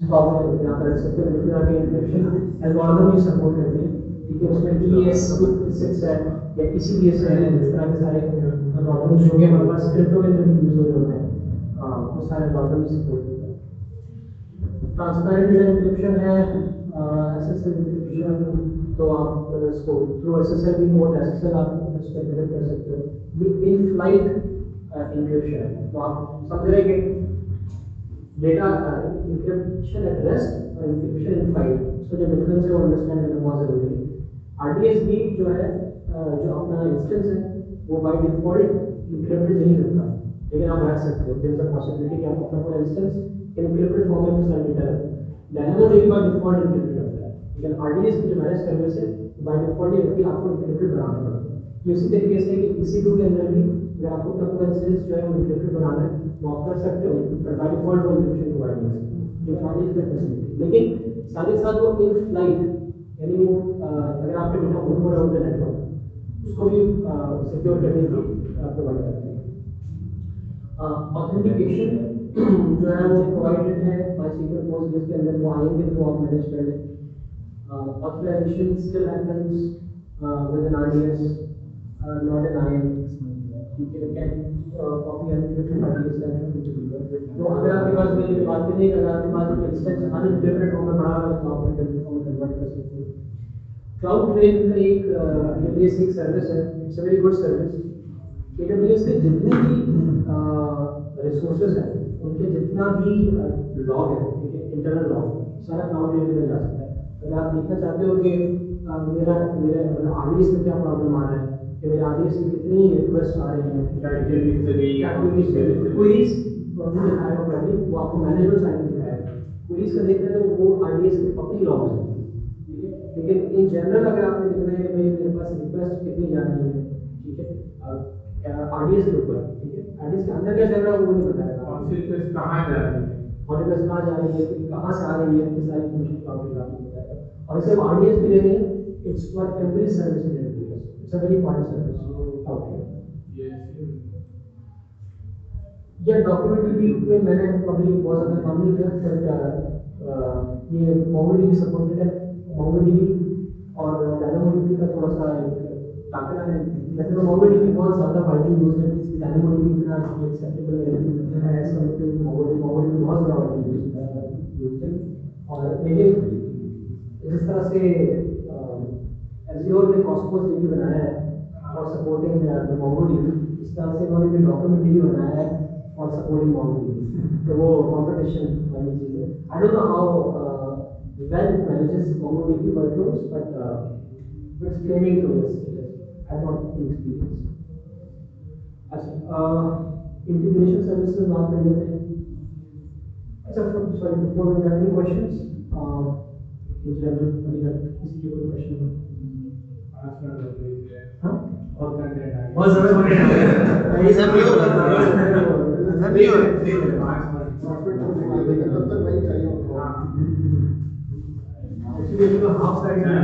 Problem यहाँ पर acceptability आगे इंक्रिप्शन एल्गोरिथम ही सपोर्ट करती है, ठीक है। उसमें टीएस सिक्स है या ECDS है, इस तरह के सारे एल्गोरिथम जो कि हमारे पास क्रिप्टो के अंदर भी यूज हो रहे होते हैं, वो सारे एल्गोरिथम ही सपोर्ट करते हैं। ट्रांसपेरेंट डेटा इंक्रिप्शन है, SSL इंक्रिप्शन, तो आप इसको थ्रू SSL भी मोड SSL आप उस पर इंक्रिप्ट कर सकते हो। ये इन फ्लाइट इंक्रिप्शन है, तो आप समझ रहे हैं कि डेटा इंक्रिप्शन एट रेस्ट और इंक्रिप्शन इन फाइल, उसका जो डिफरेंस है वो अंडरस्टैंड करना बहुत जरूरी है। RDS भी जो है जो अपना इंस्टेंस है वो बाय डिफॉल्ट इंक्रिप्टेड नहीं करता, लेकिन आप रख सकते हो, देयर इज अ पॉसिबिलिटी कि आप अपना पूरा इंस्टेंस इंक्रिप्टेड फॉर्म में सारा डेटा रखें। डायनामो बाय डिफॉल्ट इंक्रिप्टेड होता है, लेकिन RDS की जो मैनेज सर्विस है बाय डिफॉल्ट ये होती है आपको इंक्रिप्टेड बनाना पड़ता है। इसी तरीके से कि EC2 के अंदर भी अगर आपको अपना पूरा इंस्टेंस जो है वो इंक्रिप्टेड बनाना है वो आप कर सकते हो, बट बाय डिफॉल्ट वो इंक्रिप्शन प्रोवाइड नहीं करता, लेकिन RDS का फैसिलिटी। लेकिन साथ ही साथ वो इन फ्लाइट, यानी वो अगर आपका डेटा मूव हो रहा है नेटवर्क, उसको भी सिक्योर करने की प्रोवाइड करती है। ऑथेंटिकेशन जो है वो प्रोवाइडेड है MySQL पोस्टग्रेस के अंदर, वो IAM के थ्रू आप मैनेज कर लें। Authorization still happens with an RDS, not an IAM. ठीक है, कैन कॉपी अनइंक्रिप्टेड RDS का, तो अगर आपके पास ये बात भी नहीं, अगर आपके पास एक इंस्टेंस अनइंक्रिप्टेड फॉर्म में पड़ा हुआ है तो आप इनकरिप्टेड फॉर्म में कन्वर्ट कर सकते हो। क्लाउड ट्रेन का एक AWS एक सर्विस है, it's a very good service. AWS के जितने भी रिसोर्सेज हैं, उनके जितना भी लॉग है, ठीक है, इंटरनल लॉग, सारा क्लाउड ट्रेन में जा सकता है। अगर आप देखना चाहते हो कि मेरा मेरा मतलब RDS में क्या प्रॉब्लम आ रहा है, कि मेरे RDS में कितनी रिक्वेस्ट आ रही हैं, क्वेरीज प्रॉब्लम दिखाएगा, प्रॉब्लम वो आपको मैनेजमेंट साइड में दिखाएगा। क्वेरीज का देखते हैं तो वो RDS की अपनी लॉग्स हैं, ठीक है। लेकिन इन जनरल अगर आपने देखना है कि भाई मेरे पास रिक्वेस्ट कितनी जा रही है, ठीक है, RDS के ऊपर, ठीक है, RDS के अंदर क्या चल रहा है वो नहीं बताएगा, कौन सी रिक्वेस्ट कहाँ जा रही है, और रिक्वेस्ट कहाँ जा रही है, कहाँ से आ रही है, ये सारी इन्फॉर्मेशन क्लाउड में आपको बताएगा। और सिर्फ RDS के लिए नहीं, it's for every service in AWS, it's a very important service. Okay, ये डॉक्यूमेंट्री में मैंने अभी बहुत ज़्यादा काम नहीं किया, बट ये MongoDB सपोर्टेड है, MongoDB और DynamoDB का थोड़ा सा टाकरा है। वैसे तो MongoDB बहुत ज़्यादा वाइडली यूज है, DynamoDB इतना एक्सेप्टेबल है as compare to MongoDB। MongoDB बहुत ज़्यादा वाइडली यूज है, और लेकिन जिस तरह से Azure ने Cosmos DB बनाया है फॉर सपोर्टिंग द MongoDB, इस तरह से उन्होंने भी डॉक्यूमेंट DB बनाया है फॉर सपोर्टिंग MongoDB, तो वो कंपटीशन वाली चीज़ है। I don't know how well it manages MongoDB workloads, but it's claiming to this. I have not experience. अच्छा, इंटीग्रेशन सर्विसेज बात कर लेते हैं। अच्छा, sorry, before we have any questions, in general अभी तक किसी के कोई क्वेश्चन हो? हाँ, और कंटेंट है, बहुत ज़्यादा कंटेंट है, ये सब न्यू है, तब तक वही चाहिए उनको। एक्चुअली तो हाफ साइड है,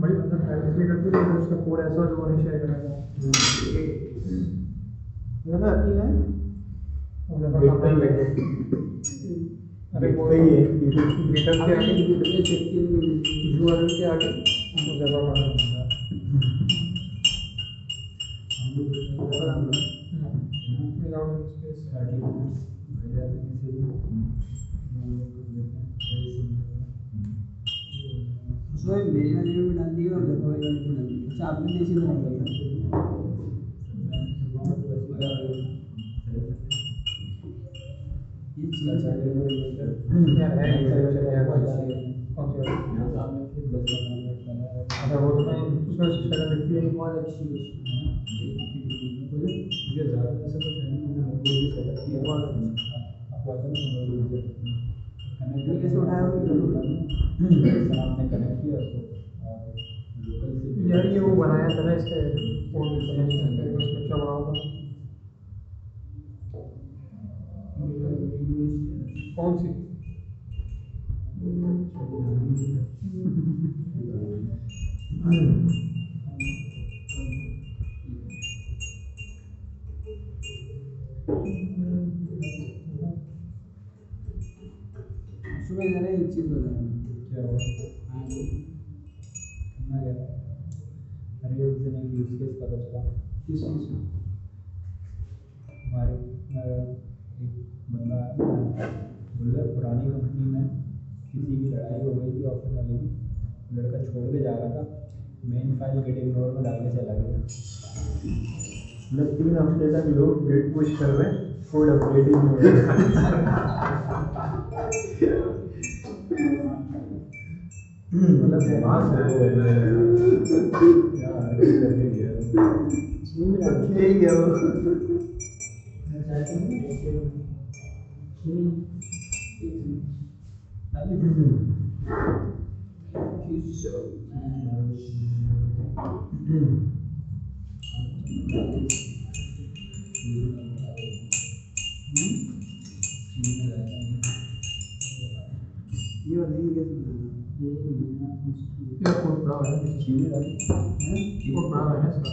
बड़ी मतलब प्राइवेसी करती है, उसका कोड ऐसा जो नहीं शेयर करेगा। गेट पे ही है, गेट पे ही है, गेटअप के आगे चेक की यूआरएल के आगे मुजफ्फर उसमें मेरी वाली में डाल दिया और जगह वाली में डाल दिया। अच्छा आपने कैसे बनाई है? ये चीज़ यार है कौन सी अच्छा वो तो उसमें शक्ल दिखती है बहुत अच्छी है। मुझे ज़्यादा ऐसा कुछ है नहीं, मैंने बहुत ही सेटअप किया बहुत कनेक्ट कैसे उठाया वो आपने कनेक्ट किया उसको लोकल से यार ये वो बनाया था ना इसके फोन उसमें क्या बनाया था कौन सी सुबह ज़रा एक चीज़ बताया क्या हुआ करना क्या अरे उस दिन एक यूज़ केस पता चला किस चीज़ में हमारे एक बंदा बोला पुरानी कंपनी में किसी की लड़ाई हो गई थी ऑफिस वाले की, लड़का छोड़ के जा रहा था, मेन फाइल गेट इग्नोर में डाल के चला गया। मतलब 3 हफ्ते तक लोग गेट पुश कर रहे हैं, कोड अपडेट ही नहीं हो रहा। मतलब दिमाग है यार, करके गया ठीक है वो ये बताइए कैसे बनाना ये कोड बड़ा है चीज़ें डाली कोड बड़ा है इसका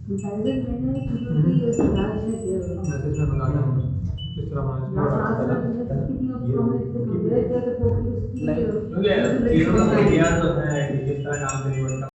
कंपैरिजन मैंने सिक्योरिटी क्लास में किया मैसेज में बता रहा हूँ किस तरह बनाना लास्ट चाहिए कितनी ऑफ हमने इससे कंपेयर किया तो फोकस की क्योंकि चीज़ों का आइडिया तो है कि किस तरह काम करनी पड़ता है।